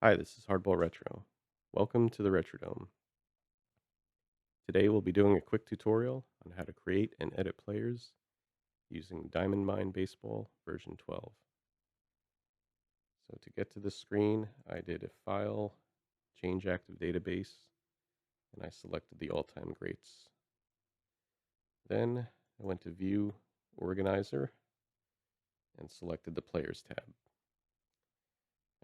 Hi, this is Hardball Retro. Welcome to the Retrodome. Today we'll be doing a quick tutorial on how to create and edit players using Diamond Mine Baseball version 12. So to get to the screen, I did a File, Change Active Database, and I selected the all-time greats. Then I went to View Organizer and selected the Players tab.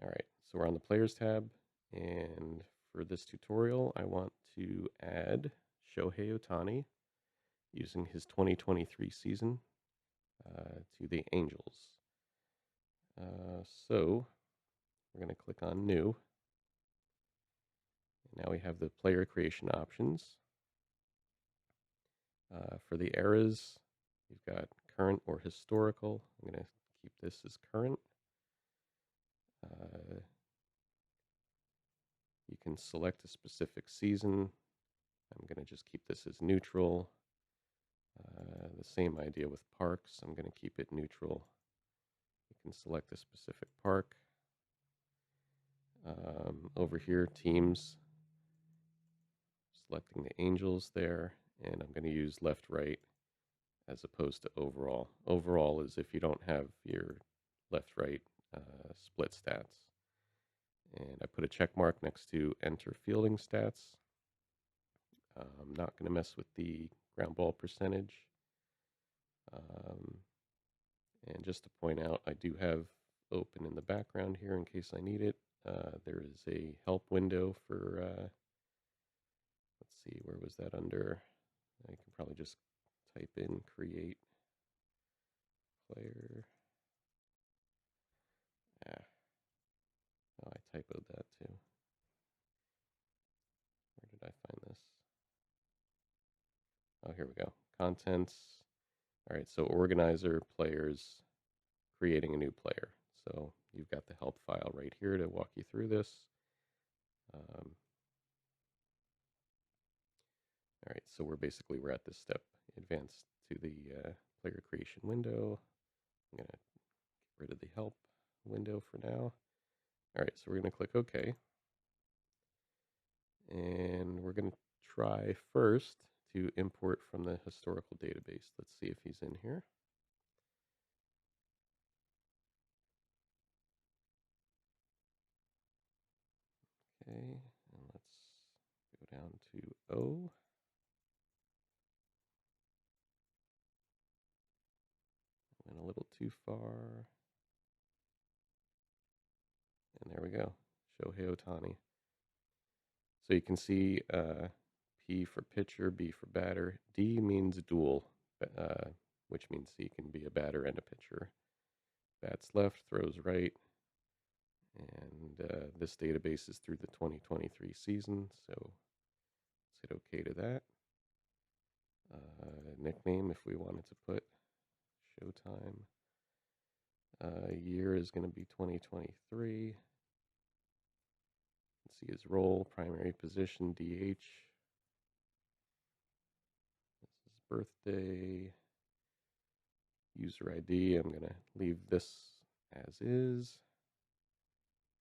Alright, so we're on the Players tab, and for this tutorial I want to add Shohei Ohtani using his 2023 season to the Angels. So we're going to click on New. Now we have the player creation options. For the eras, you've got current or historical. I'm going to keep this as current. You can select a specific season. I'm going to just keep this as neutral. The same idea with parks. I'm going to keep it neutral. You can select a specific park. Over here, teams, selecting the Angels there, and I'm going to use left, right, as opposed to overall. Overall is if you don't have your left, right split stats. And I put a check mark next to enter fielding stats. I'm not going to mess with the ground ball percentage. And just to point out, I do have open in the background here in case I need it. There is a help window for, let's see, where was that under? I can probably just type in create player. Oh, I typoed that too. Where did I find this? Oh, here we go. Contents. All right, so organizer, players, creating a new player. So you've got the help file right here to walk you through this. All right, so we're at this step. Advance to the player creation window. I'm going to get rid of the help window for now. All right, so we're going to click OK. And we're going to try first to import from the historical database. Let's see if he's in here. Okay, and let's go down to O. Went a little too far. And there we go, Shohei Ohtani. So you can see P for pitcher, B for batter. D means dual, which means he can be a batter and a pitcher. Bats left, throws right. And this database is through the 2023 season, so let's hit OK to that. Nickname, if we wanted to put Showtime. Year is going to be 2023. Let's see his role, primary position, DH. This is birthday. User ID, I'm going to leave this as is.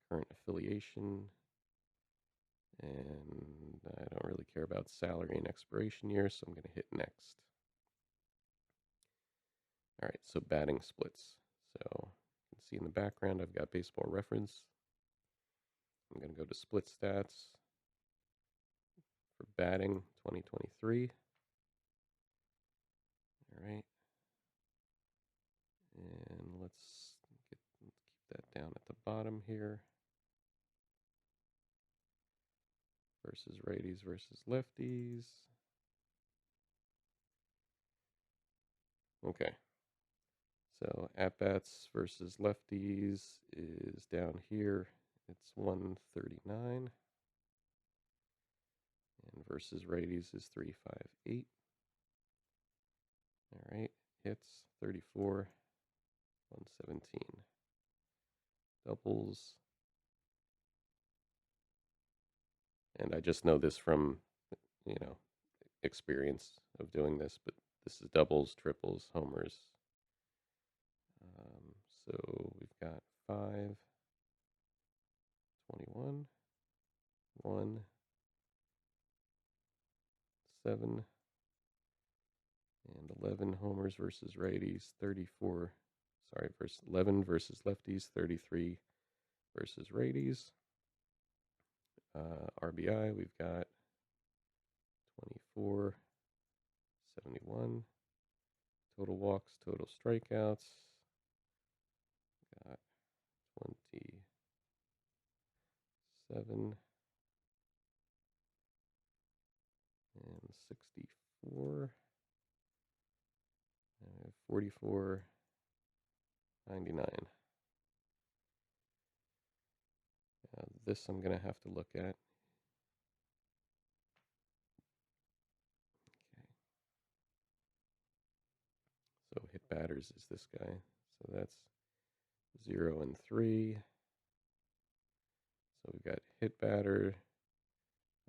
Current affiliation. And I don't really care about salary and expiration year, so I'm going to hit next. All right, so batting splits. So you can see in the background, I've got baseball reference. I'm going to go to split stats for batting 2023. All right. And let's keep that down at the bottom here. Versus righties versus lefties. Okay. So at-bats versus lefties is down here. It's 139. And versus righties is 358. All right. Hits 34. 117. Doubles. And I just know this from, experience of doing this, but this is doubles, triples, homers. So we've got 5, 21, 1, 7, and 11 homers versus righties, 34, sorry, versus 11 versus lefties, 33 versus righties. RBI, we've got 24, 71. Total walks, total strikeouts, got 27 and 64. And I have 44, 99. This I'm going to have to look at. Okay. So hit batters is this guy. So that's 0 and 3. So we've got hit batter.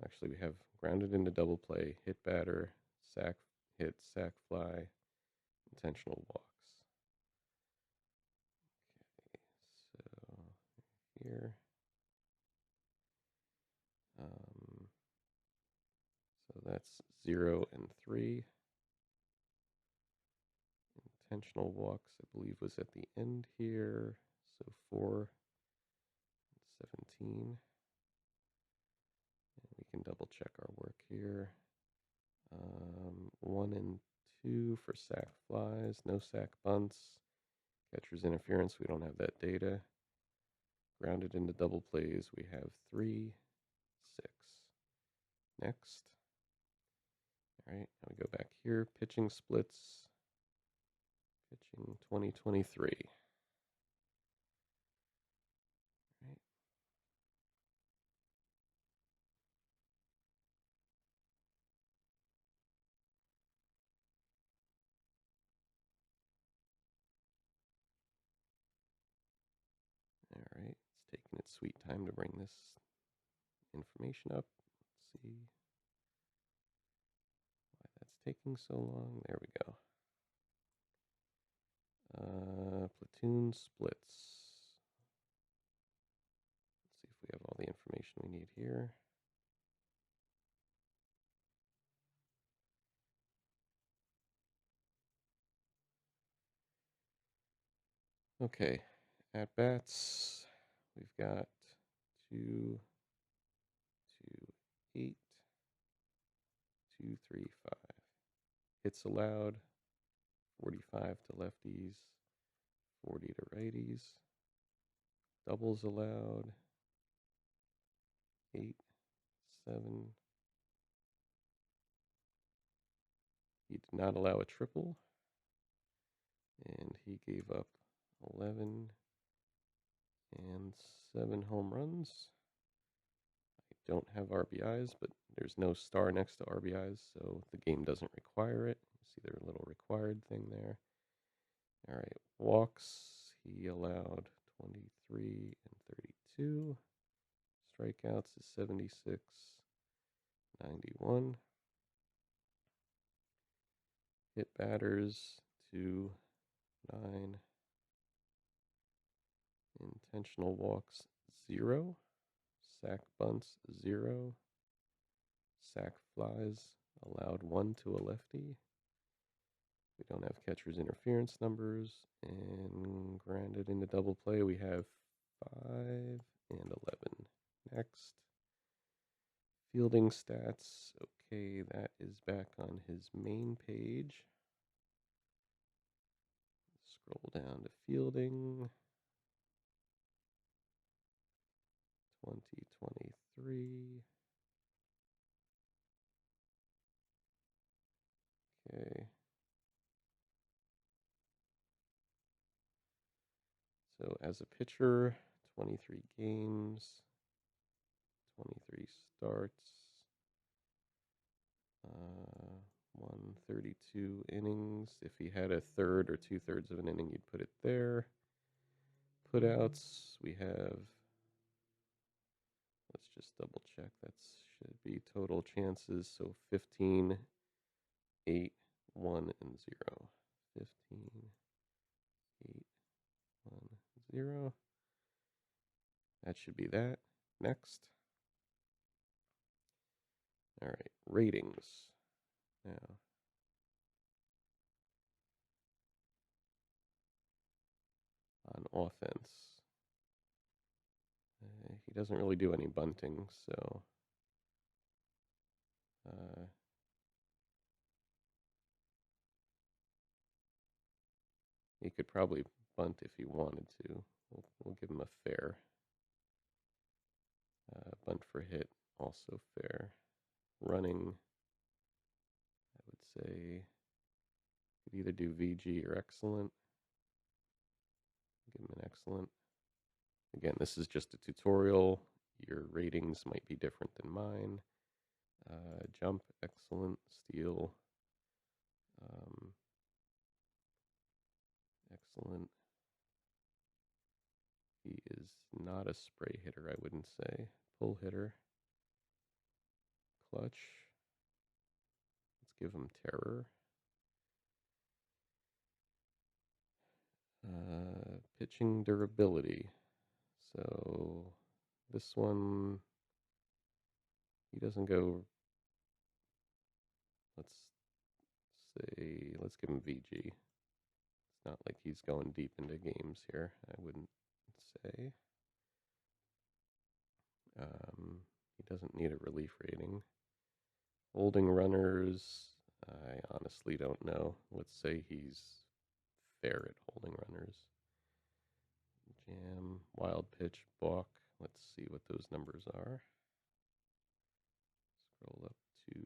Actually, we have grounded into double play, hit batter, sac hit, sac fly, intentional walks. Okay, so here. So that's 0 and 3. Intentional walks, I believe, was at the end here. So 4 and 17. And we can double check our work here. 1 and 2 for sac flies, no sac bunts. Catcher's interference, we don't have that data. Grounded into double plays, we have 3, 6. Next. All right, now we go back here. Pitching splits. Pitching 2023. Right. All right, it's taking its sweet time to bring this information up. Let's see why that's taking so long. There we go. Platoon splits. Let's see if we have all the information we need here. Okay, at bats, we've got 2, 2, 8, 2, 3, 5. Hits allowed, 45 to lefties, 40 to righties. Doubles allowed, 8, 7. He did not allow a triple, and he gave up 11 and 7 home runs. I don't have RBIs, but there's no star next to RBIs, so the game doesn't require it. You see their little required thing there. All right, walks, he allowed 23 and 32. Strikeouts is 76, 91. Hit batters 2, 9. Intentional walks 0. Sac bunts 0. Sac flies allowed 1 to a lefty. We don't have catcher's interference numbers. And grounded into double play, we have 5 and 11. Next. Fielding stats. Okay, that is back on his main page. Scroll down to fielding. 2023. Okay. So as a pitcher, 23 games, 23 starts, 132 innings. If he had a third or 2/3 of an inning, you'd put it there. Putouts, we have, let's just double check. That should be total chances. So 15, 8, 1, and 0. 15, 8, 1, 0. That should be that. Next. All right, ratings. Now, on offense, he doesn't really do any bunting, so uh, he could probably bunt if he wanted to. We'll give him a fair. Bunt for hit, also fair. Running, I would say, could either do VG or excellent. Give him an excellent. Again, this is just a tutorial. Your ratings might be different than mine. Jump, excellent. Steal, excellent. He is not a spray hitter, I wouldn't say. Pull hitter. Clutch. Let's give him terror. Pitching durability. So this one, he doesn't go. Let's let's give him VG. It's not like he's going deep into games here, I wouldn't say. He doesn't need a relief rating. Holding runners, I honestly don't know. Let's say he's fair at holding runners. Jam, wild pitch, balk. Let's see what those numbers are. Scroll up to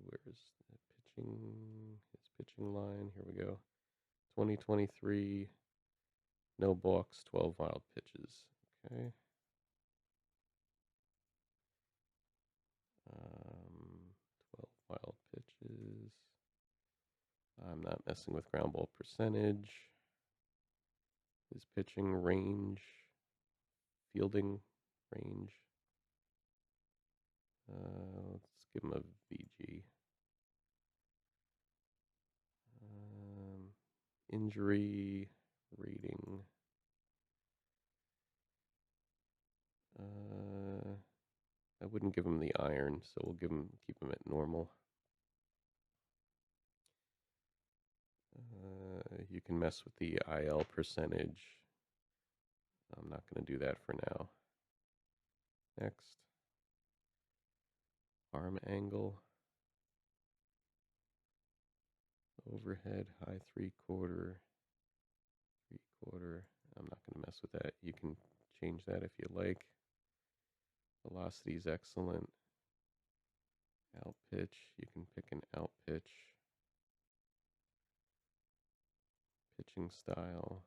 where's the pitching? His pitching line. Here we go. 2023. No balks, 12 wild pitches. Okay. 12 wild pitches. I'm not messing with ground ball percentage. His pitching range, fielding range. Let's give him a VG. Injury rating. I wouldn't give him the iron, so we'll keep him at normal. You can mess with the IL percentage. I'm not going to do that for now. Next. Arm angle. Overhead, high 3/4. 3/4. I'm not going to mess with that. You can change that if you like. Velocity is excellent. Out pitch. You can pick an out pitch. Pitching style.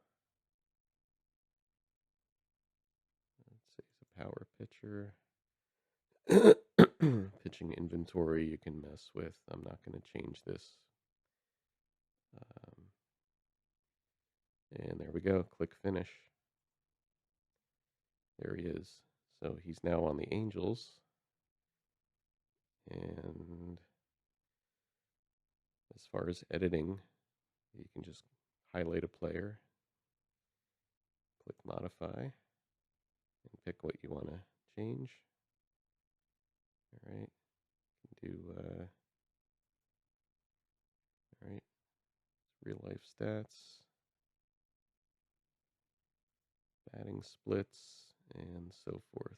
Let's say he's a power pitcher. Pitching inventory you can mess with. I'm not going to change this. And there we go. Click finish. There he is. So he's now on the Angels. And as far as editing, you can just highlight a player, click modify, and pick what you want to change. All right. Do all right. Real life stats, batting splits, and so forth.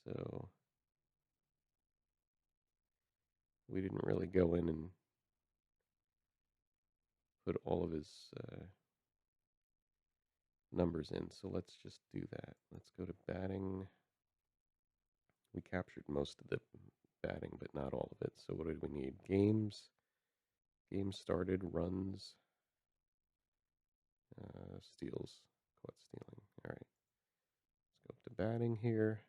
So we didn't really go in and put all of his numbers in. So let's just do that. Let's go to batting. We captured most of the batting, but not all of it. So what did we need? Games. Games started, runs, steals, caught stealing. All right. Let's go up to batting here.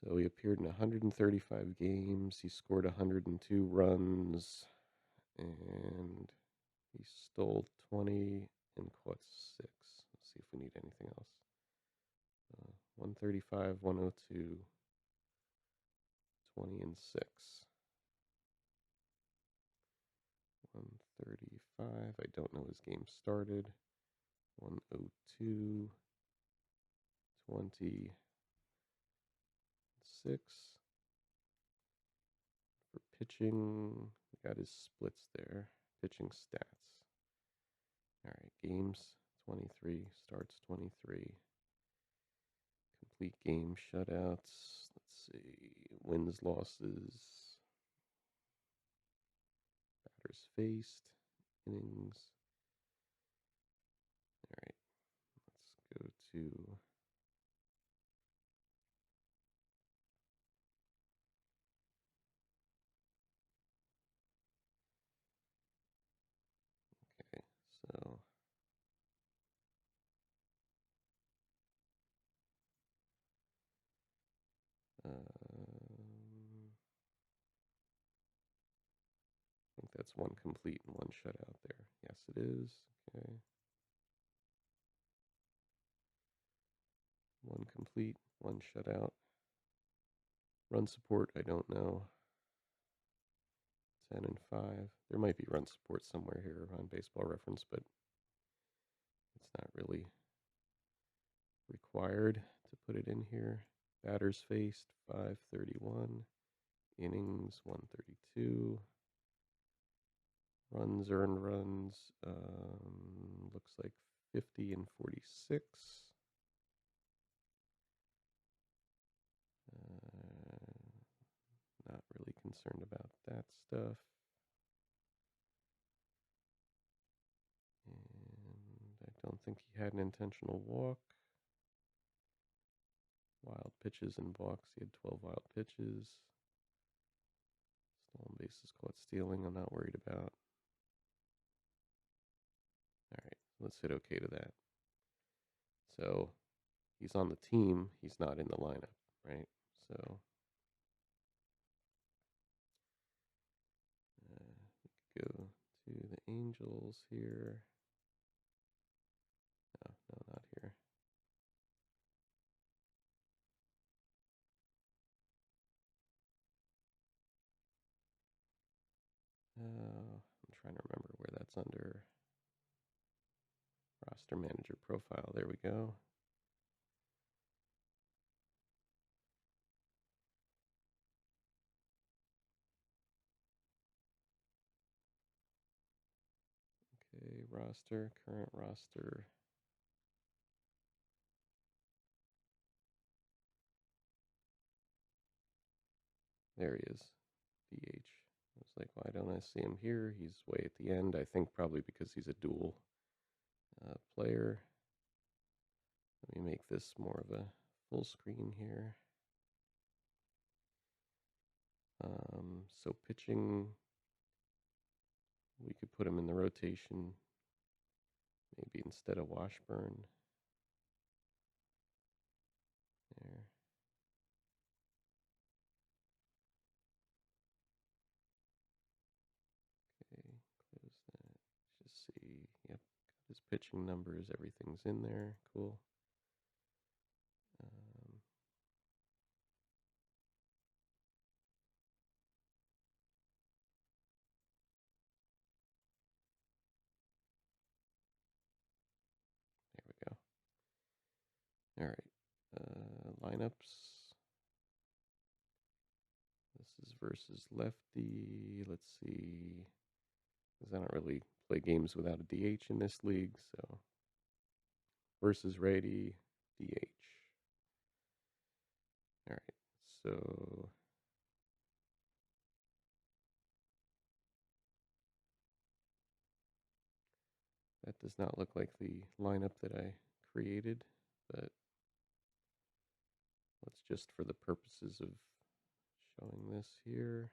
So he appeared in 135 games. He scored 102 runs, and he stole 20 and caught 6. Let's see if we need anything else. 135, 102, 20 and 6. 135. I don't know his game started. 102, 26. For pitching, we got his splits there. Pitching stats. All right, games 23, starts 23. Complete game shutouts. Let's see. Wins, losses. Batters faced. Innings. All right, let's go to okay. So I think that's one complete and one shutout there. Yes, it is. Okay. One complete, one shutout. Run support, I don't know. 10 and 5. There might be run support somewhere here on Baseball Reference, but it's not really required to put it in here. Batters faced, 531. Innings, 132. Runs, earned runs, looks like 50 and 46. Not really concerned about that stuff. And I don't think he had an intentional walk. Wild pitches and balks. He had 12 wild pitches. Stolen bases caught stealing. I'm not worried about. All right, let's hit OK to that. So he's on the team. He's not in the lineup, right? So we could go to the Angels here. No, not here. I'm trying to remember where that's under. Roster manager profile. There we go. Okay, roster, current roster. There he is, DH. I was like, why don't I see him here? He's way at the end. I think probably because he's a dual player. Let me make this more of a full screen here. So pitching, we could put him in the rotation, maybe instead of Washburn. There. Okay, close that. Just see. Yep, got his pitching numbers. Everything's in there. Cool. There we go. All right, lineups. This is versus lefty. Let's see. Because I don't really play games without a DH in this league, so versus righty, DH. All right, so that does not look like the lineup that I created, but let's just, for the purposes of showing this here,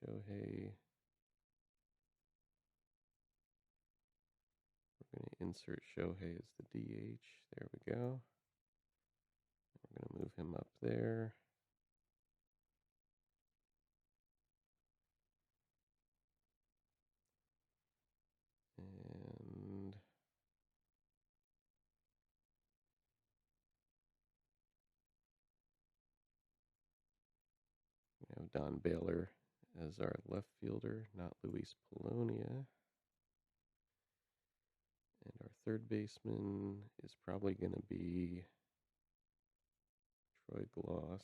Shohei. We're going to insert Shohei as the DH. There we go. We're going to move him up there. And we have Don Baylor as our left fielder, not Luis Polonia. And our third baseman is probably going to be Troy Gloss.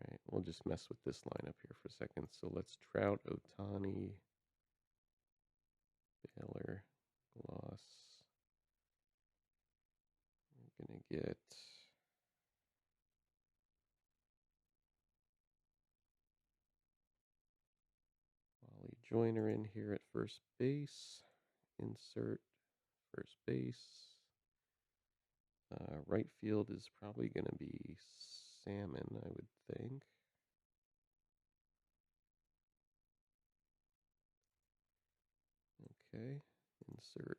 All right, we'll just mess with this lineup here for a second. So let's Trout, Otani, Baylor, Gloss. We're going to get Wally Joyner in here at first base. Insert first base. Right field is probably going to be Salmon, I would think. Okay, insert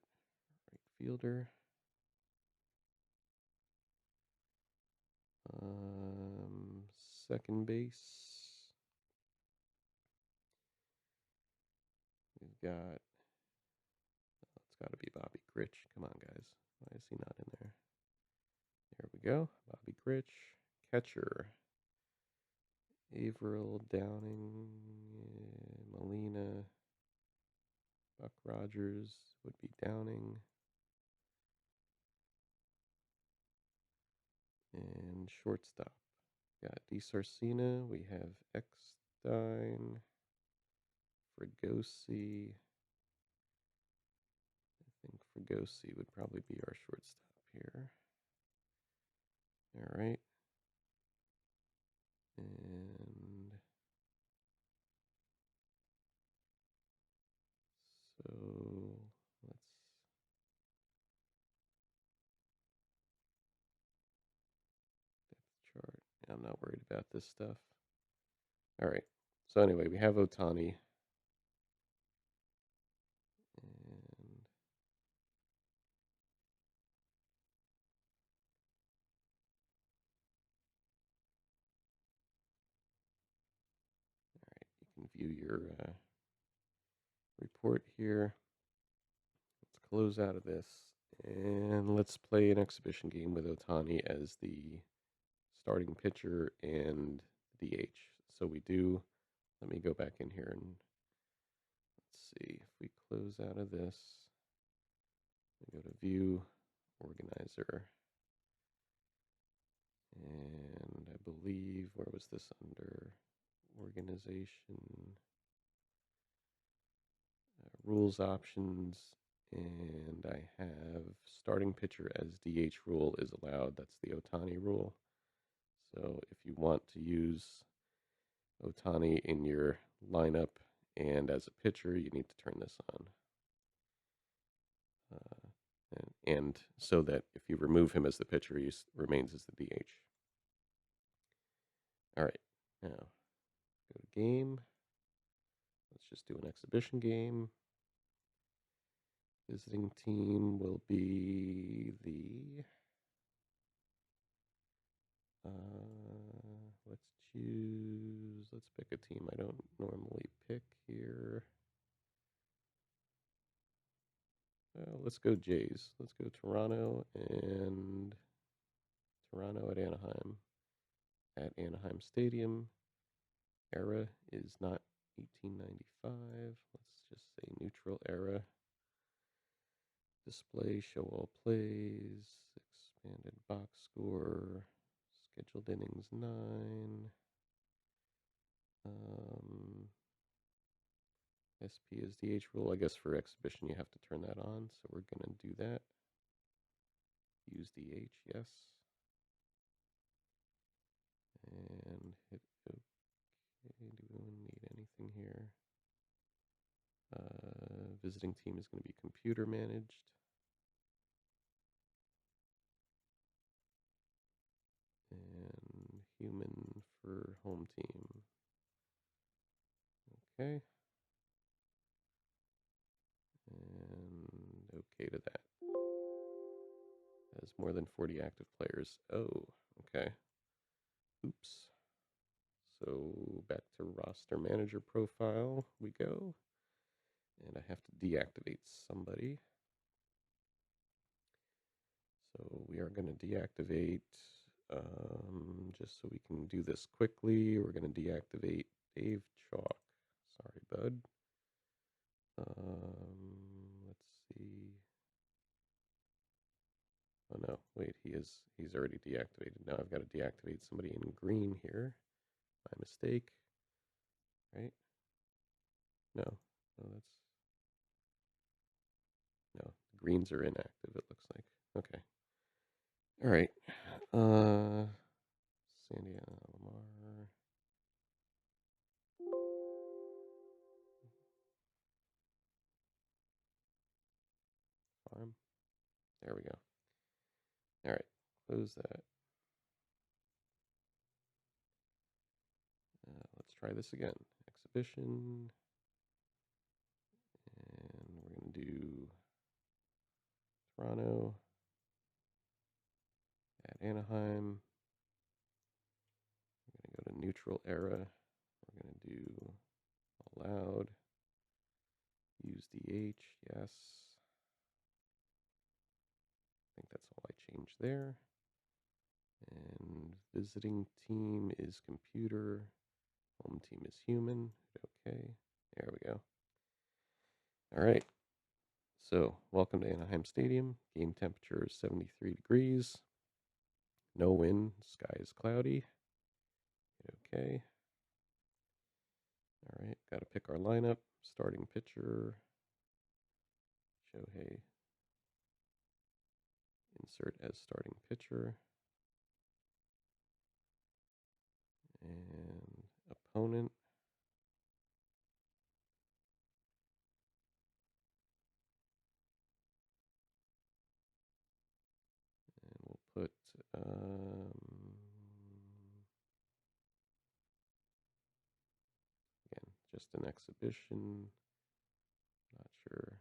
right fielder. Second base. We've got, it's got to be Bobby Grich. Come on, guys. Why is he not in there? There we go. Bobby Grich. Catcher. Averill, Downing, Molina. Buck Rogers would be Downing. And shortstop. Got DiSarcina. We have Eckstein. Fregosi. I think Fregosi would probably be our shortstop here. All right. And so let's depth chart. I'm not worried about this stuff. All right. So anyway, we have Otani. And all right, you can view your report here. Let's close out of this. And let's play an exhibition game with Otani as the starting pitcher and DH. So we do, let me go back in here and let's see if we close out of this. We go to view, organizer. And I believe, where was this under? Organization, rules options, and I have starting pitcher as DH rule is allowed. That's the Otani rule. So if you want to use Otani in your lineup and as a pitcher, you need to turn this on. And so that if you remove him as the pitcher, he remains as the DH. All right, now go to game. Let's just do an exhibition game. Visiting team will be the, let's pick a team I don't normally pick here. Let's go Jays. Let's go Toronto and Toronto at Anaheim. At Anaheim Stadium. Era is not 1895. Let's just say neutral era. Display, show all plays, expanded box score, scheduled innings 9. SP is DH rule. I guess for exhibition you have to turn that on, so we're going to do that. Use DH, yes. And hit OK. Do we need anything here? Visiting team is going to be computer managed. And human for home team. Okay. And okay to that. Has more than 40 active players. Oh, okay. Oops. So back to roster manager profile we go. And I have to deactivate somebody. So we are going to deactivate Just so we can do this quickly, we're going to deactivate Dave Chalk. Sorry, bud. Let's see. Oh no, wait, he's already deactivated. Now I've got to deactivate somebody in green here. My mistake. Right? No. No, no. Greens are inactive, it looks like. Okay. All right. Sandy Lamar. Farm. There we go. All right. Close that. Let's try this again. Exhibition. And we're going to do Toronto. Add Anaheim. We're going to go to neutral era. We're going to do allowed. Use DH. Yes. I think that's all I changed there. And visiting team is computer. Home team is human. Okay. There we go. All right. So, welcome to Anaheim Stadium. Game temperature is 73 degrees. No wind. Sky is cloudy. Okay. All right. Got to pick our lineup. Starting pitcher. Shohei. Insert as starting pitcher. And opponent. And we'll put again, just an exhibition. Not sure.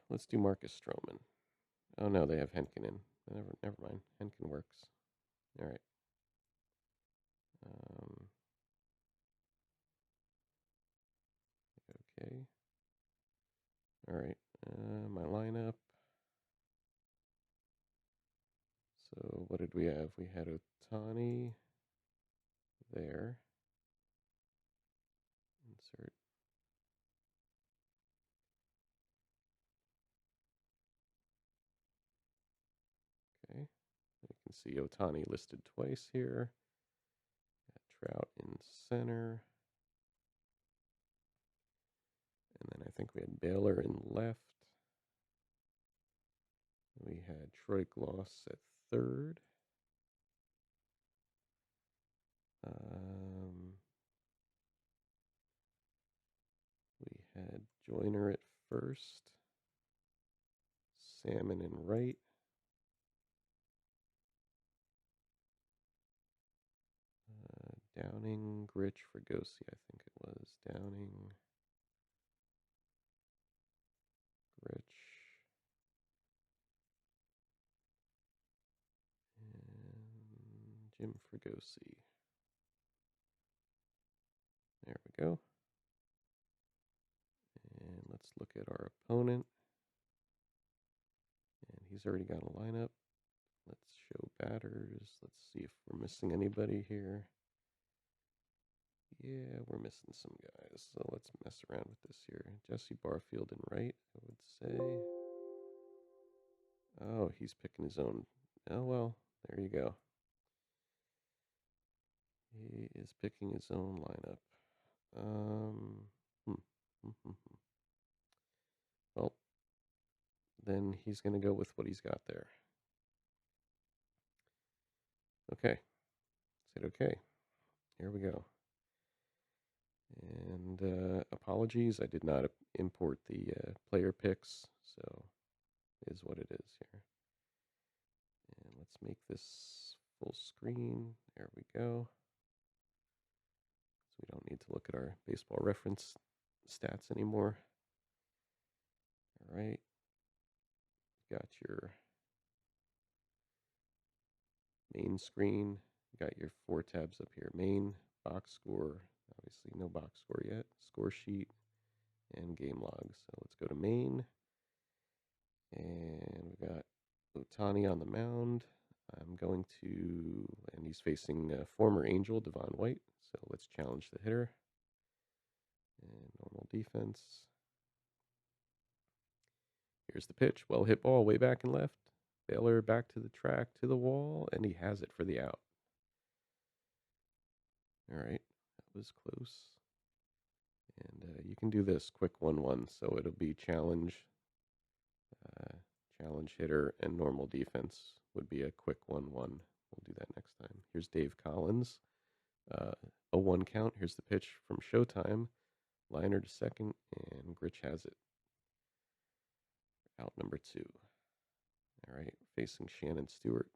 Let's do Marcus Stroman. Oh no, they have Henkin. Never mind. Henkin works. All right. Okay. All right. My lineup. So what did we have? We had Otani there. Insert. Okay. You can see Otani listed twice here. Got Trout in center. And then I think we had Baylor in left. We had Troy Gloss at third. We had Joyner at first. Salmon in right. Downing, Grich, Fregosi, I think it was. Downing, Grich, and Jim Fregosi. There we go. And let's look at our opponent. And he's already got a lineup. Let's show batters. Let's see if we're missing anybody here. Yeah, we're missing some guys. So let's mess around with this here. Jesse Barfield in right, I would say. Oh, he's picking his own. Oh, well, there you go. He is picking his own lineup. Well, then he's going to go with what he's got there. Okay. Said okay. Here we go. And apologies, I did not import the player picks, so it is what it is here. And let's make this full screen. There we go. So we don't need to look at our baseball reference stats anymore. All right. Got your main screen. You got your 4 tabs up here. Main, box score, obviously no box score yet, score sheet, and game log. So let's go to main. And we got Otani on the mound. I'm going to, and he's facing former Angel Devon White. So let's challenge the hitter. And normal defense. Here's the pitch. Well hit ball way back and left. Baylor back to the track, to the wall, and he has it for the out. All right, that was close. And you can do this quick 1-1. So it'll be challenge, challenge hitter, and normal defense would be a quick 1-1. We'll do that next time. Here's Dave Collins. A 1 count. Here's the pitch from Showtime. Liner to second, and Gritch has it. Out number 2. All right, facing Shannon Stewart.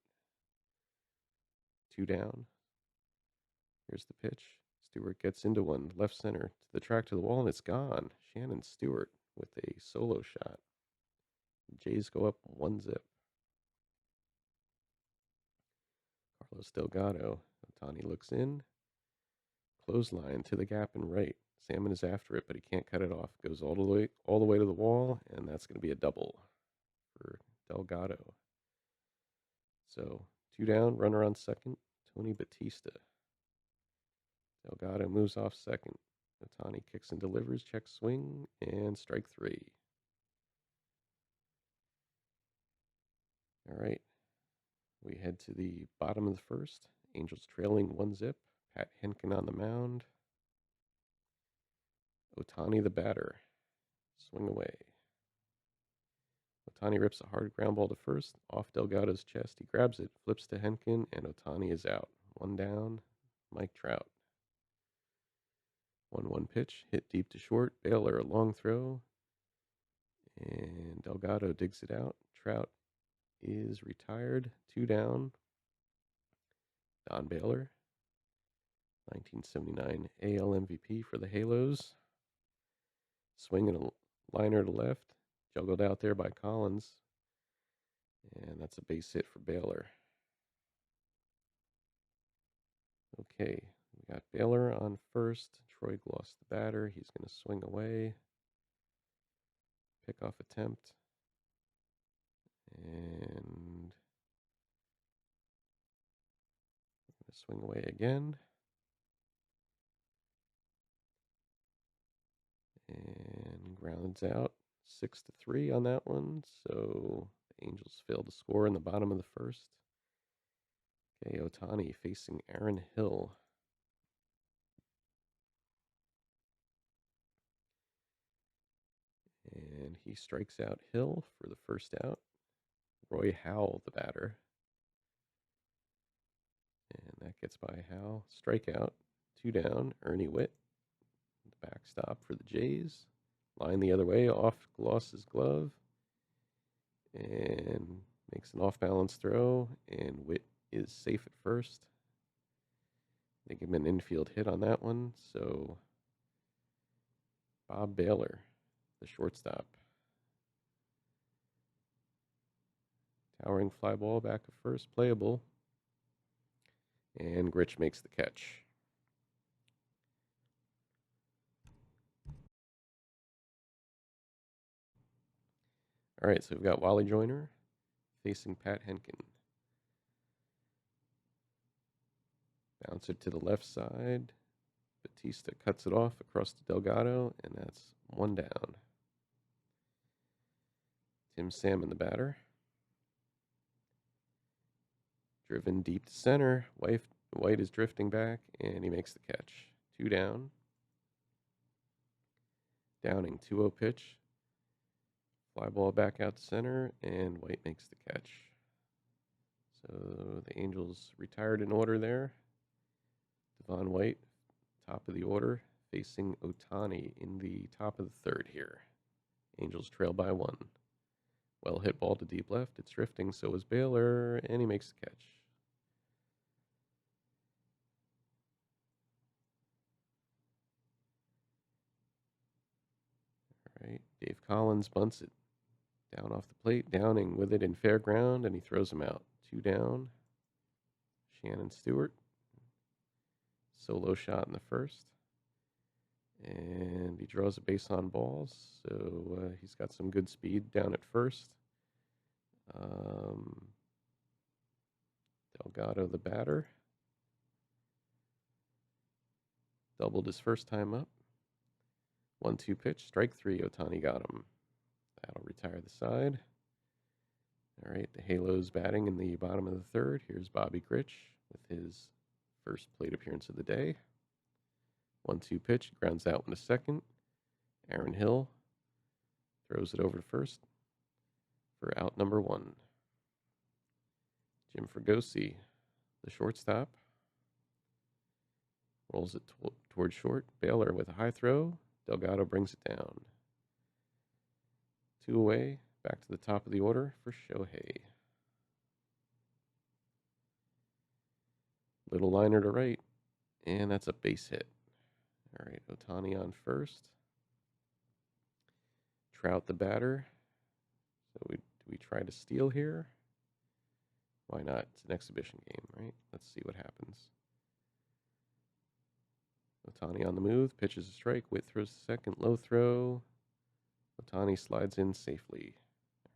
2 down. Here's the pitch. Stewart gets into one, left center, to the track, to the wall, and it's gone. Shannon Stewart with a solo shot. Jays go up 1-0. Carlos Delgado. Otani looks in. Clothesline to the gap and right. Salmon is after it, but he can't cut it off. Goes all the way to the wall, and that's going to be a double for Delgado. So 2 down, runner on second. Tony Batista. Delgado moves off second. Otani kicks and delivers, check swing, and strike 3. All right. We head to the bottom of the first. Angels trailing 1-0. Pat Henkin on the mound. Otani the batter. Swing away. Otani rips a hard ground ball to first. Off Delgado's chest. He grabs it, flips to Henkin, and Otani is out. 1 down. Mike Trout. 1-1 pitch. Hit deep to short. Baylor, a long throw. And Delgado digs it out. Trout is retired. 2 down. Don Baylor. 1979 AL MVP for the Halos. Swinging a liner to left. Juggled out there by Collins. And that's a base hit for Baylor. Okay, we got Baylor on first. Troy Gloss the batter. He's going to swing away. Pickoff attempt. And swing away again. And grounds out 6-3 on that one. So the Angels failed to score in the bottom of the first. Okay, Otani facing Aaron Hill. And he strikes out Hill for the first out. Roy Howell, the batter. And that gets by Howell. Strikeout. 2 down. Ernie Witt. The backstop for the Jays. Line the other way. Off Gloss's glove. And makes an off-balance throw. And Witt is safe at first. They give him an infield hit on that one. So Bob Baylor, the shortstop. Towering fly ball back at first. Playable. And Gritch makes the catch. All right, so we've got Wally Joyner facing Pat Henkin. Bounce it to the left side. Batista cuts it off across to Delgado, and that's 1 down. Tim Salmon, the batter. Driven deep to center. White is drifting back, and he makes the catch. 2 down. Downing, 2-0 pitch. Fly ball back out to center, and White makes the catch. So the Angels retired in order there. Devon White, top of the order, facing Otani in the top of the third here. Angels trail by 1. Well hit ball to deep left. It's drifting, so is Baylor, and he makes the catch. All right, Dave Collins bunts it down off the plate. Downing with it in fair ground, and he throws him out. 2 down. Shannon Stewart. Solo shot in the first. And he draws a base on balls, so he's got some good speed down at first. Um, Delgado, the batter, doubled his first time up. 1-2 pitch, strike three. Ohtani got him. That'll retire the side. All right, the Halos batting in the bottom of the third. Here's Bobby Grich with his first plate appearance of the day. 1-2 pitch, grounds out in a second. Aaron Hill throws it over to first for out number one. Jim Fregosi, the shortstop, rolls it towards short. Baylor with a high throw. Delgado brings it down. 2 away, back to the top of the order for Shohei. Little liner to right, and that's a base hit. All right, Ohtani on first. Trout the batter. So do we try to steal here? Why not? It's an exhibition game, right? Let's see what happens. Ohtani on the move, pitches a strike. Witt throws the second, low throw. Ohtani slides in safely.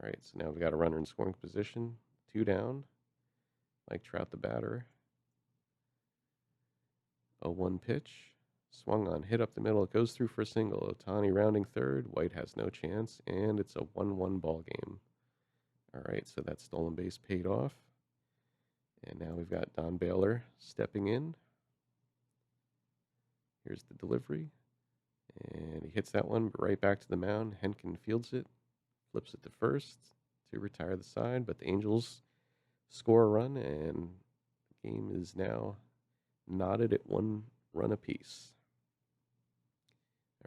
All right, so now we've got a runner in scoring position. 2 down. Mike Trout the batter. 0-1 pitch. Swung on, hit up the middle. It goes through for a single. Ohtani rounding third. White has no chance, and it's a 1-1 ball game. All right, so that stolen base paid off. And now we've got Don Baylor stepping in. Here's the delivery. And he hits that one right back to the mound. Henkin fields it, flips it to first to retire the side. But the Angels score a run, and the game is now knotted at 1 run apiece.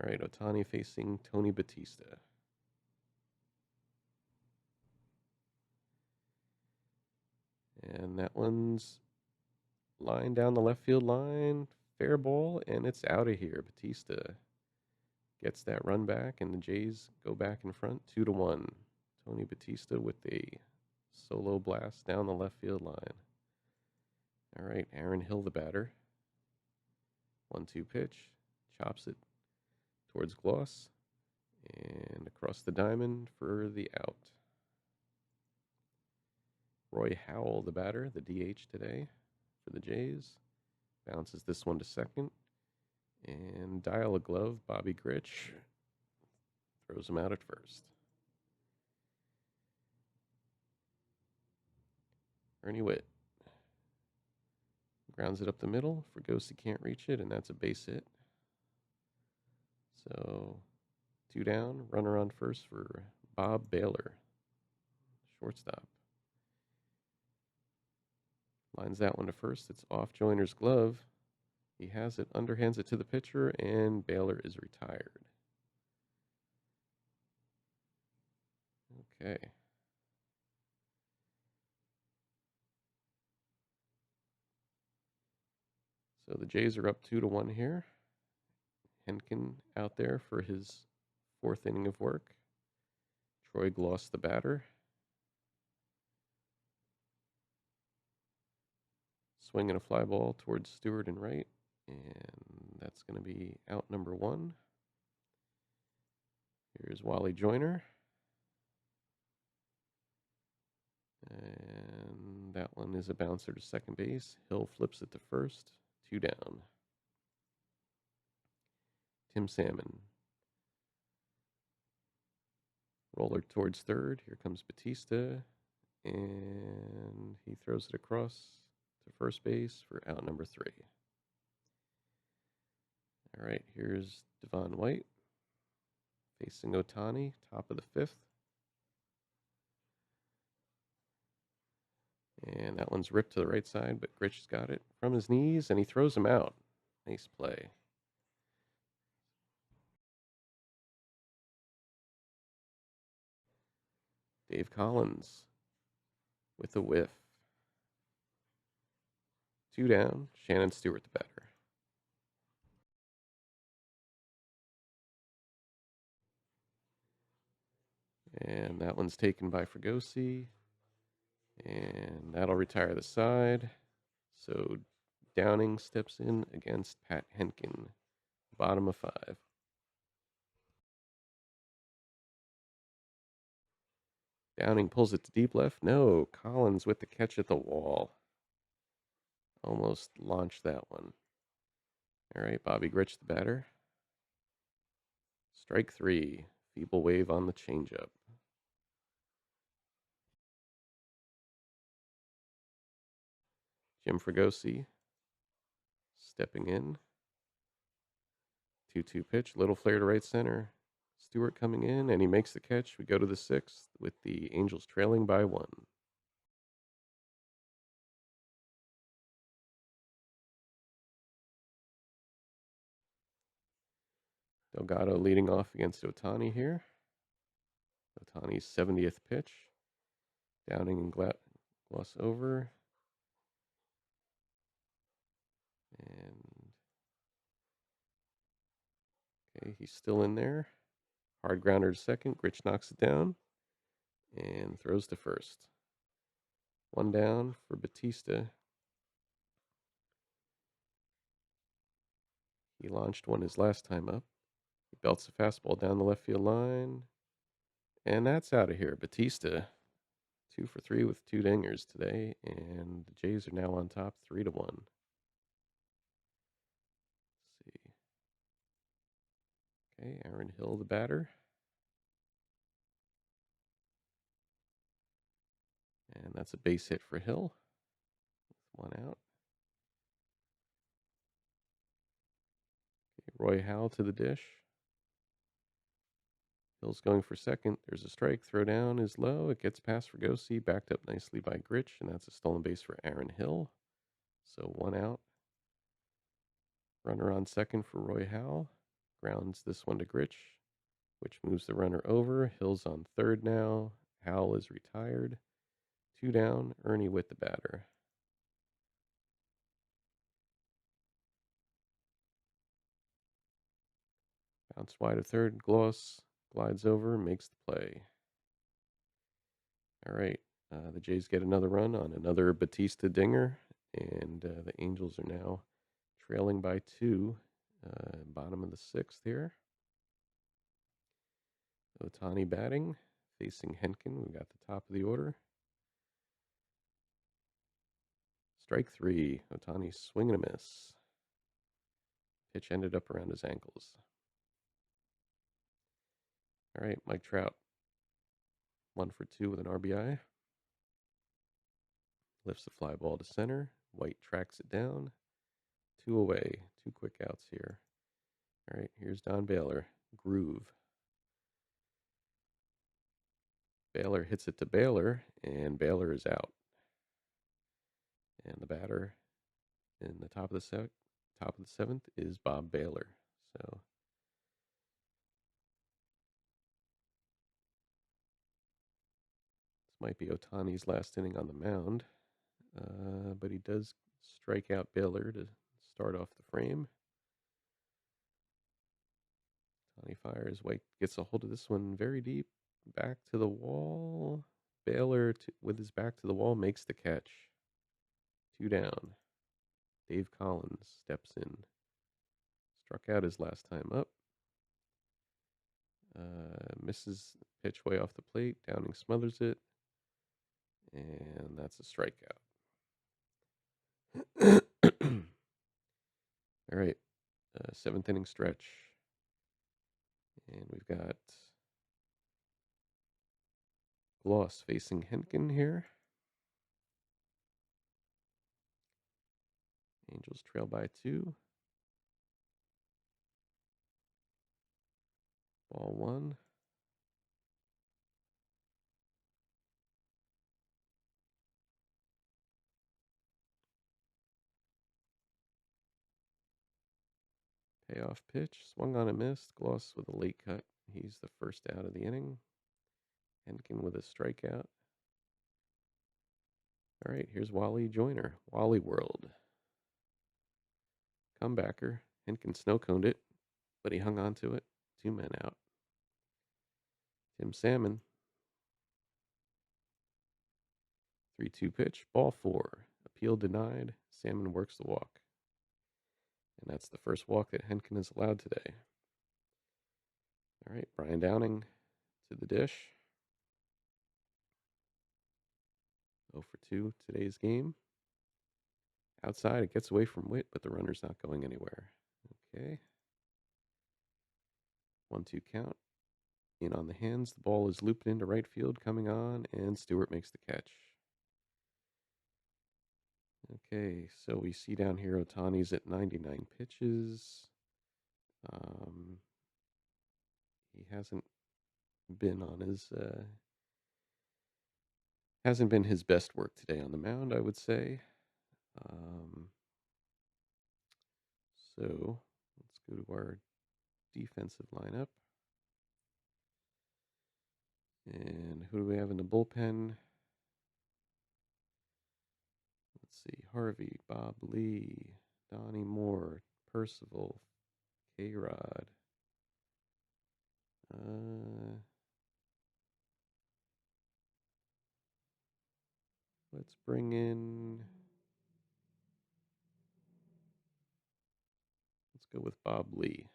All right, Ohtani facing Tony Batista. And that one's line down the left field line. Fair ball, and it's out of here. Batista gets that run back, and the Jays go back in front 2-1. Tony Batista with a solo blast down the left field line. All right, Aaron Hill, the batter. 1-2 pitch, chops it towards Gloss, and across the diamond for the out. Roy Howell, the batter, the DH today for the Jays. Bounces this one to second. And dial a glove, Bobby Grich throws him out at first. Ernie Witt grounds it up the middle. Fregosi can't reach it, and that's a base hit. So 2 down, runner on first for Bob Baylor, shortstop. Lines that one to first. It's off Joyner's glove. He has it, underhands it to the pitcher, and Baylor is retired. Okay. So the Jays are up 2-1 here. Henkin out there for his 4th inning of work. Troy Gloss, the batter. Swinging a fly ball towards Stewart and right. And that's going to be out number 1. Here's Wally Joyner. And that one is a bouncer to second base. Hill flips it to first. 2 down. Tim Salmon. Roller towards third. Here comes Batista. And he throws it across to first base for out number 3. All right, here's Devon White facing Ohtani, top of the 5th. And that one's ripped to the right side, but Grich has got it from his knees, and he throws him out. Nice play. Dave Collins with a whiff. 2 down, Shannon Stewart the batter. And that one's taken by Fregosi. And that'll retire the side. So Downing steps in against Pat Henkin. Bottom of 5. Downing pulls it to deep left. No, Collins with the catch at the wall. Almost launched that one. All right, Bobby Grich, the batter. Strike three. Feeble wave on the changeup. Jim Fregosi stepping in. 2-2 pitch. Little flare to right center. Stewart coming in, and he makes the catch. We go to the sixth with the Angels trailing by one. Delgado leading off against Otani here. Otani's 70th pitch. Downing and gloss over. And okay, he's still in there. Hard grounder to second. Grich knocks it down and throws to first. One down for Batista. He launched one his last time up. He belts a fastball down the left field line. And that's out of here. Batista, 2 for 3 with 2 dingers today. And the Jays are now on top 3-1. Let's see. Okay, Aaron Hill, the batter. And that's a base hit for Hill. One out. Okay, Roy Howell to the dish. Hill's going for second. There's a strike. Throw down is low. It gets past Fregosi. Backed up nicely by Grich. And that's a stolen base for Aaron Hill. So one out. Runner on second for Roy Howell. Grounds this one to Grich, which moves the runner over. Hill's on third now. Howell is retired. 2 down. Ernie with the batter. Bounce wide of third. Gloss glides over, makes the play. All right. The Jays get another run on another Batista dinger, and the Angels are now trailing by 2. Bottom of the sixth here. Otani batting, facing Henkin. We got the top of the order. Strike 3. Otani swing and a miss. Pitch ended up around his ankles. All right, Mike Trout, 1 for 2 with an RBI. Lifts the fly ball to center. White tracks it down. 2 away. 2 quick outs here. All right, here's Don Baylor. Groove. Baylor hits it to Baylor, and Baylor is out. And the batter in the top of the seventh is Bob Baylor. So this might be Otani's last inning on the mound, but he does strike out Baylor to start off the frame. Otani fires. White gets a hold of this one very deep. Back to the wall. Baylor, with his back to the wall, makes the catch. 2 down. Dave Collins steps in. Struck out his last time up. Misses pitch way off the plate. Downing smothers it. And that's a strikeout. All right. 7th inning stretch. And we've got Gloss facing Henkin here. Angels trail by 2. Ball 1. Payoff pitch. Swung on and missed. Gloss with a late cut. He's the first out of the inning. Henkin with a strikeout. All right, here's Wally Joyner. Wally World. Comebacker. Henkin snow-coned it, but he hung on to it. 2 men out. Tim Salmon. 3-2 pitch. Ball 4. Appeal denied. Salmon works the walk. And that's the first walk that Henkin has allowed today. All right, Brian Downing to the dish. 0 for 2 today's game. Outside, it gets away from Witt, but the runner's not going anywhere. Okay. 1-2 count. In on the hands. The ball is looped into right field, coming on, and Stewart makes the catch. Okay, so we see down here Otani's at 99 pitches. He been on his hasn't been his best work today on the mound, I would say. Um, so let's go to our defensive lineup. And who do we have in the bullpen? Let's see. Harvey, Bob Lee, Donnie Moore, Percival, K-Rod. Let's bring in. Let's go with Bob Lee.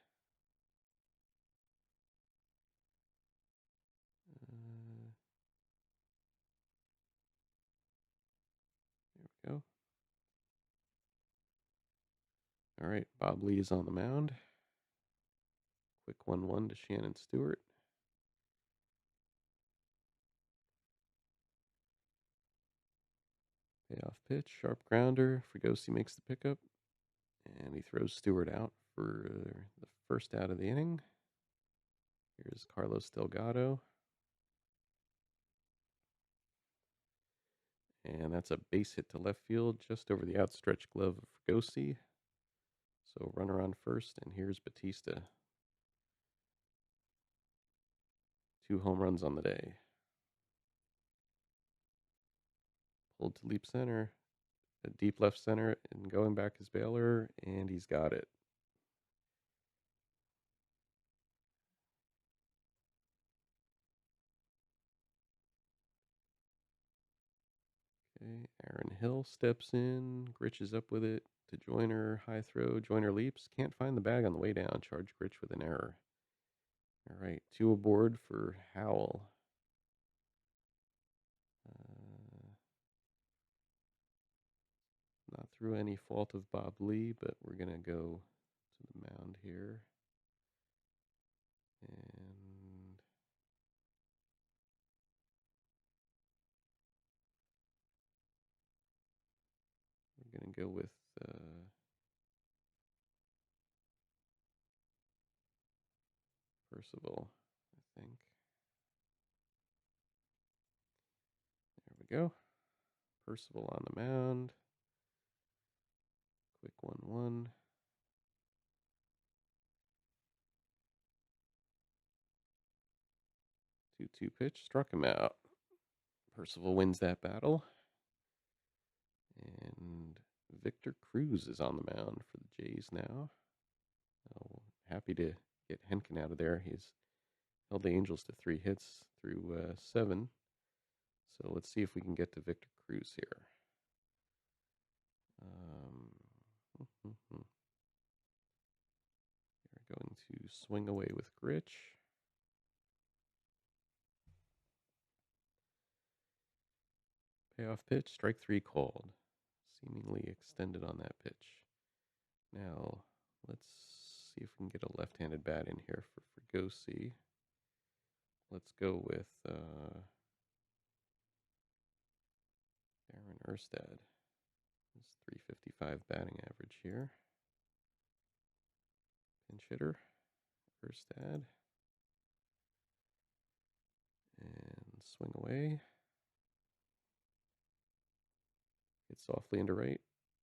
There we go. All right, Bob Lee is on the mound. Quick 1-1 to Shannon Stewart. Payoff pitch, sharp grounder. Fregosi makes the pickup, and he throws Stewart out for the first out of the inning. Here's Carlos Delgado. And that's a base hit to left field, just over the outstretched glove of Fregosi. So runner on first, and here's Batista. 2 home runs on the day. Pulled to leap center, a deep left center, and going back is Baylor, and he's got it. Okay, Aaron Hill steps in, Gritch is up with it to Joyner, high throw, Joyner leaps, can't find the bag on the way down, charge Gritch with an error. All right, 2 aboard for Howell. Not through any fault of Bob Lee, but we're going to go to the mound here. And we're going to go with Percival, I think. There we go. Percival on the mound. Quick 1-1. 2-2 pitch, struck him out. Percival wins that battle. And Victor Cruz is on the mound for the Jays now. Oh, happy to get Henkin out of there. He's held the Angels to 3 hits through 7. So let's see if we can get to Victor Cruz here. They're going to swing away with Gritch. Payoff pitch, strike 3 called. Seemingly extended on that pitch. Now, let's see if we can get a left-handed bat in here for Fregosi. Let's go with Aaron Erstad. His 355 batting average here. Pinch hitter, Erstad. And swing away. Gets softly into right.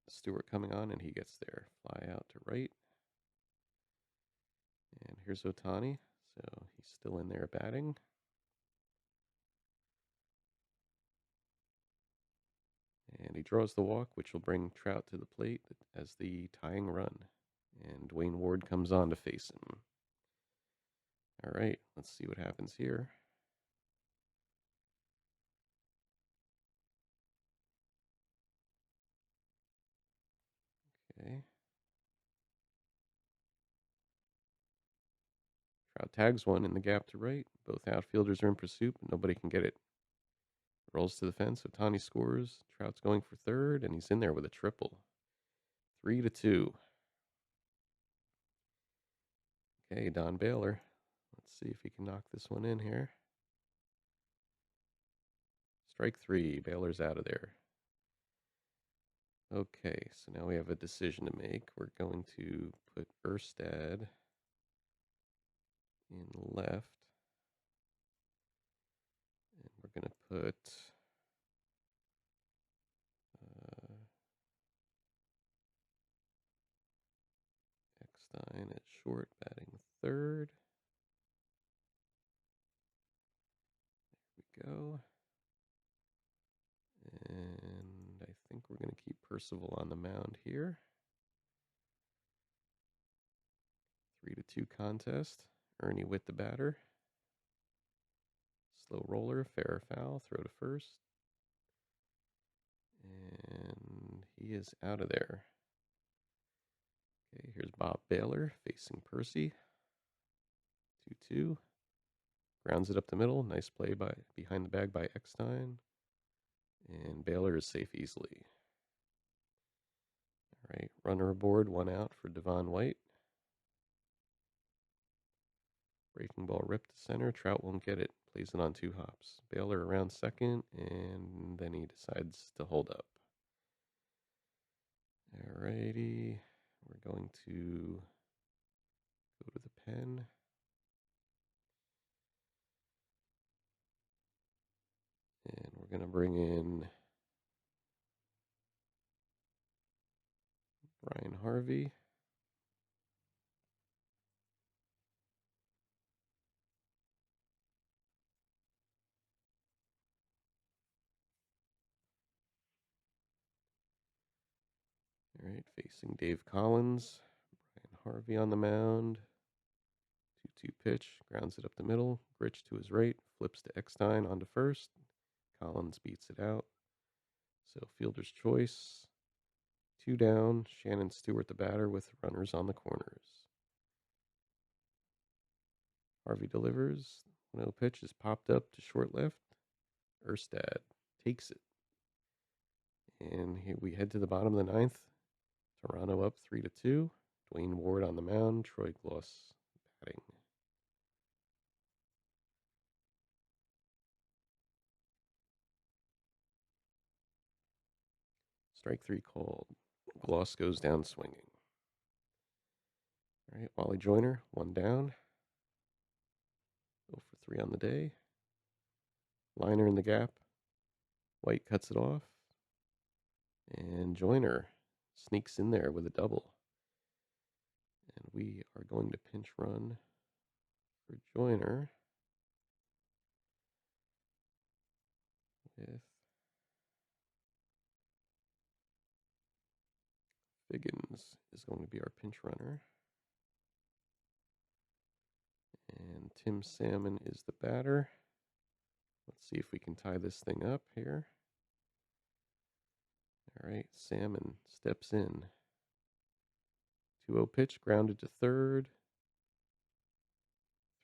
Stewart coming on, and he gets there. Fly out to right. And here's Otani. So he's still in there batting. And he draws the walk, which will bring Trout to the plate as the tying run. And Dwayne Ward comes on to face him. All right, let's see what happens here. Okay. Trout tags one in the gap to right. Both outfielders are in pursuit, but nobody can get it Rolls to the fence. Otani scores. Trout's going for third, and he's in there with a triple. 3-2. Okay, Don Baylor. Let's see if he can knock this one in here. Strike three. Baylor's out of there. Okay, so now we have a decision to make. We're going to put Erstad in left. And we're going to put Eckstein at short, batting third. There we go. And I think we're going to keep Percival on the mound here. 3-2 contest. Ernie Witt the batter. Slow roller, fair or foul, throw to first. And he is out of there. Okay, here's Bob Baylor facing Percy. 2-2. Grounds it up the middle. Nice play by behind the bag by Eckstein. And Baylor is safe easily. All right, runner aboard, one out for Devon White. Breaking ball ripped to center. Trout won't get it. Plays it on 2 hops. Baylor around second, and then he decides to hold up. Alrighty, we're going to go to the pen. And we're going to bring in Brian Harvey. All right, facing Dave Collins. Brian Harvey on the mound. 2-2 pitch, grounds it up the middle. Grich to his right, flips to Eckstein onto first. Collins beats it out. So fielder's choice. 2 down. Shannon Stewart the batter with runners on the corners. Harvey delivers. 1-0 pitch is popped up to short left. Erstad takes it. And here we head to the bottom of the 9th. Toronto up 3-2. Dwayne Ward on the mound. Troy Gloss batting. Strike 3 called. Gloss goes down swinging. All right, Wally Joyner, 1 down. 0 for 3 on the day. Liner in the gap. White cuts it off. And Joyner sneaks in there with a double. And we are going to pinch run for Joyner with Figgins is going to be our pinch runner. And Tim Salmon is the batter. Let's see if we can tie this thing up here. All right, Salmon steps in. 2-0 pitch, grounded to third.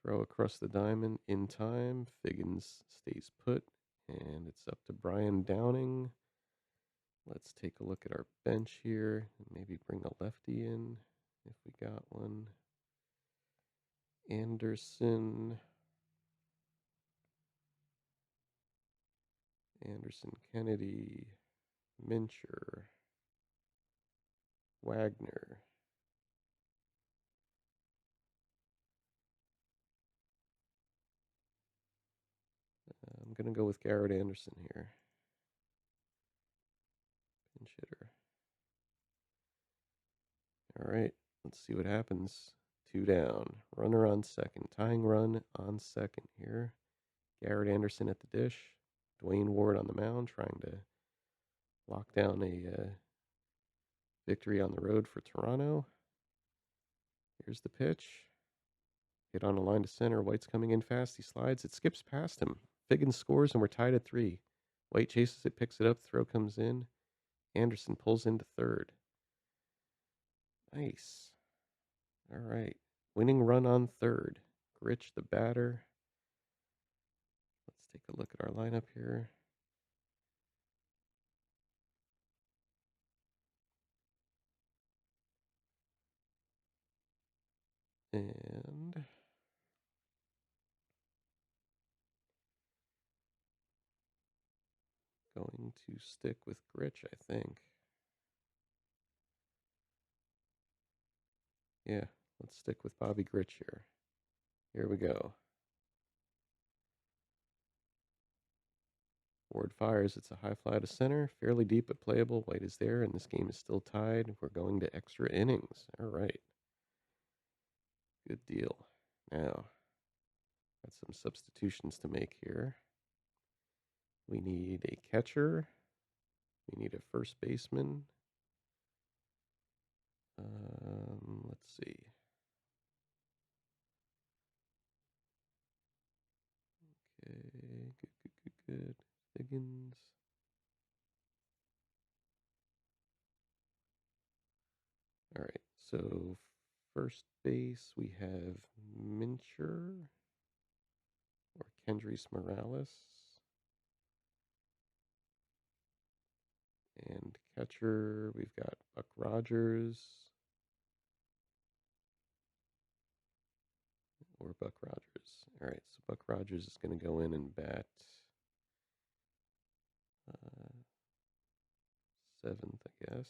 Throw across the diamond in time. Figgins stays put, and it's up to Brian Downing. Let's take a look at our bench here and maybe bring a lefty in if we got one. Anderson, Kennedy, Mincher, Wagner. I'm going to go with Garrett Anderson here. Pinch hitter. All right, let's see what happens. 2 down. Runner on second. Tying run on second here. Garrett Anderson at the dish. Dwayne Ward on the mound trying to lock down a victory on the road for Toronto. Here's the pitch. Hit on a line to center. White's coming in fast. He slides. It skips past him. Figgins scores, and we're tied at 3. White chases it, picks it up. Throw comes in. Anderson pulls into third. Nice. All right. Winning run on third. Grich, the batter. Let's take a look at our lineup here. And going to stick with Gritch, I think. Yeah, let's stick with Bobby Gritch here. Here we go. Board fires. It's a high fly to center, fairly deep but playable. White is there, and this game is still tied. We're going to extra innings. All right. Good deal. Now, got some substitutions to make here. We need a catcher. We need a first baseman. Let's see. Okay, good. Higgins. All right, so first base we have Mincher or Kendrys Morales. And catcher, we've got Buck Rogers or Buck Rogers. All right, so Buck Rogers is going to go in and bat uh, seventh, I guess.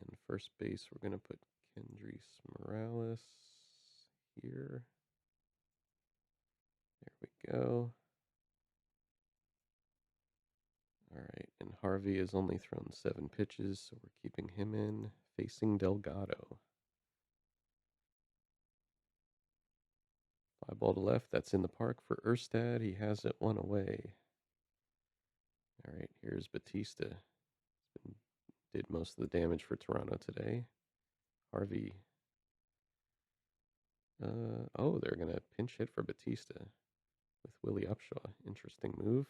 And first base, we're going to put Kendrys Morales here. There we go. All right, and Harvey has only thrown 7 pitches, so we're keeping him in, facing Delgado. Fly ball to left, that's in the park for Erstad. He has it 1 away. All right, here's Batista. Did most of the damage for Toronto today. Harvey. Oh, they're going to pinch hit for Batista with Willie Upshaw. Interesting move.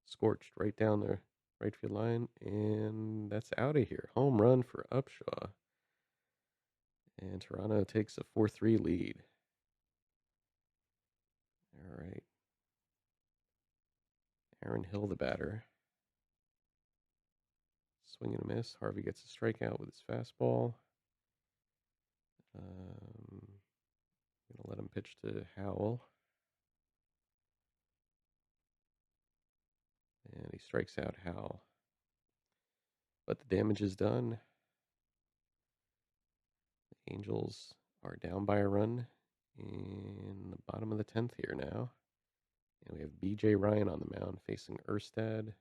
Scorched right down the right field line, and that's out of here. Home run for Upshaw. And Toronto takes a 4-3 lead. All right. Aaron Hill, the batter. Swing and a miss. Harvey gets a strikeout with his fastball. Gonna let him pitch to Howell. And he strikes out Howell. But the damage is done. The Angels are down by a run in the bottom of the 10th here now. And we have B.J. Ryan on the mound facing Erstad.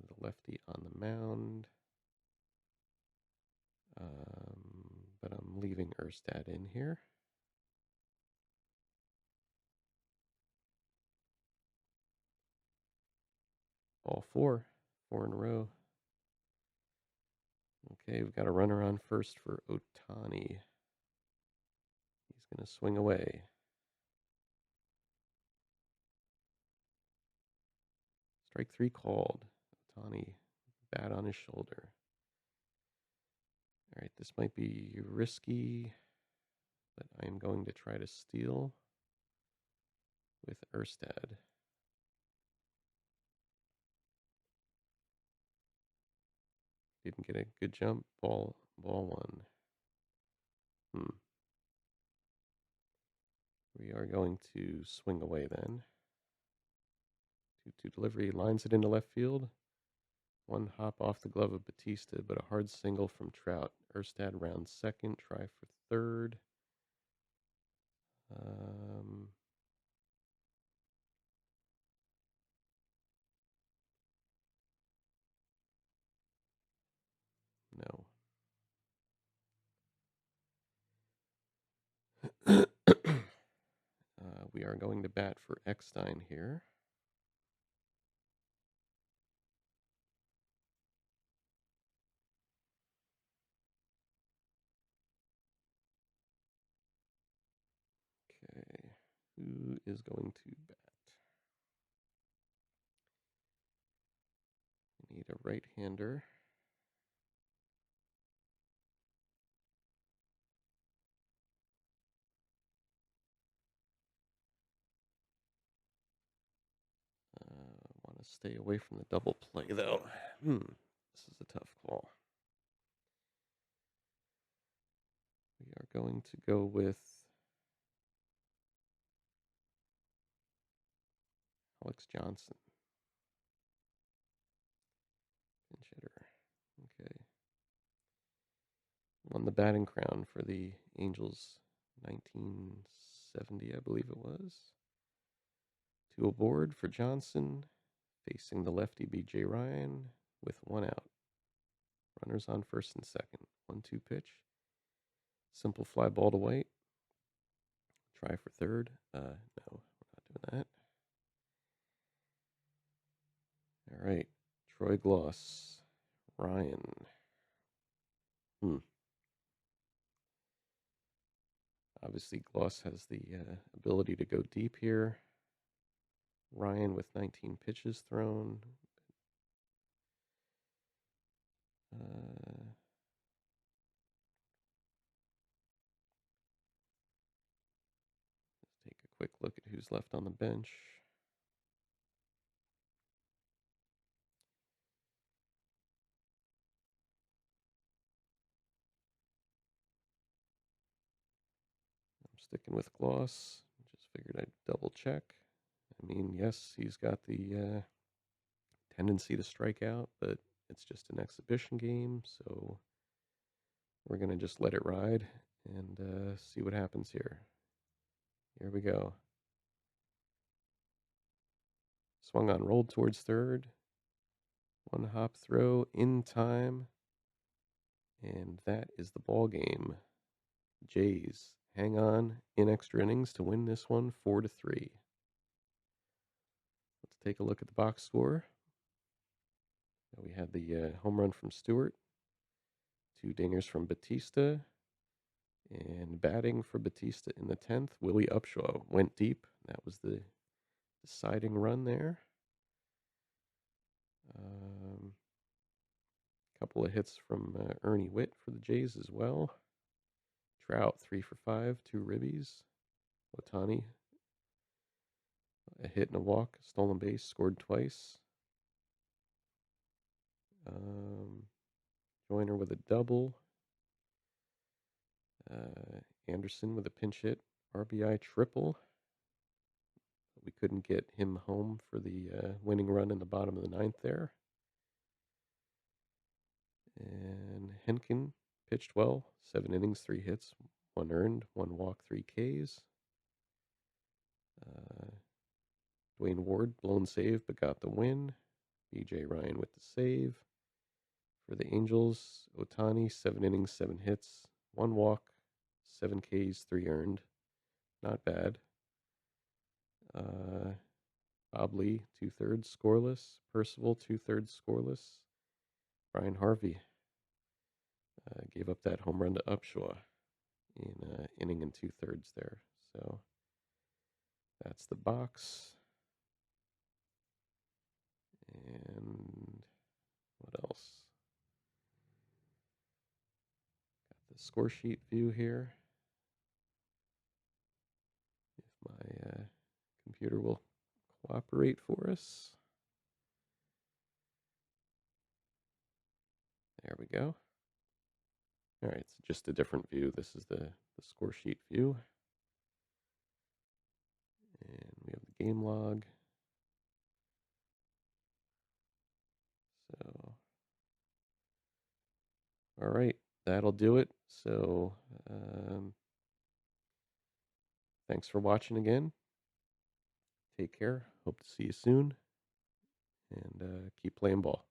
The lefty on the mound. But I'm leaving Erstad in here. All 4 in a row. Okay, we've got a runner on first for Otani. He's going to swing away. Strike 3 called. Otani, bat on his shoulder. All right, this might be risky, but I am going to try to steal with Erstad. Didn't get a good jump. Ball 1. We are going to swing away then. 2-2 delivery, lines it into left field. 1 hop off the glove of Batista, but a hard single from Trout. Erstad rounds second, try for third. No. We are going to bat for Eckstein here. Okay, who is going to bat? We need a right-hander. want to stay away from the double play, though. This is a tough call. We are going to go with Alex Johnson, pinch hitter. Okay. Won the batting crown for the Angels 1970, I believe it was. 2 aboard for Johnson, facing the lefty B.J. Ryan with 1 out. Runners on first and second. 1-2 pitch. Simple fly ball to White. Try for third. No, we're not doing that. All right. Troy Gloss. Ryan. Obviously, Gloss has the ability to go deep here. Ryan with 19 pitches thrown. Let's take a quick look at who's left on the bench. I'm sticking with Gloss. Just figured I'd double check. I mean, yes, he's got the tendency to strike out, but it's just an exhibition game, so we're going to just let it ride and see what happens here. Here we go. Swung on, rolled towards third. 1 hop throw in time. And that is the ball game. Jays hang on in extra innings to win this one 4-3. Let's take a look at the box score. We had the home run from Stewart, 2 dingers from Batista, and batting for Batista in the 10th, Willie Upshaw went deep. That was the deciding run there. Couple of hits from Ernie Witt for the Jays as well. Trout 3 for 5, 2 ribbies. Otani, a hit and a walk, stolen base, scored twice. Joyner with a double. Anderson with a pinch hit, RBI triple. We couldn't get him home for the winning run in the bottom of the 9th there. And Henkin pitched well, 7 innings, 3 hits, 1 earned, 1 walk, 3 Ks. Dwayne Ward, blown save, but got the win. B.J. Ryan with the save. For the Angels, Otani, 7 innings, 7 hits, 1 walk, 7 Ks, 3 earned. Not bad. Bob Lee, 2/3 scoreless. Percival, 2/3 scoreless. Brian Harvey gave up that home run to Upshaw in inning and 2/3 there. So that's the box. And what else? Got the score sheet view here. If my computer will cooperate for us. There we go. All right, it's just a different view. This is the score sheet view. And we have the game log. So, all right, that'll do it. So, thanks for watching again. Take care. Hope to see you soon. And keep playing ball.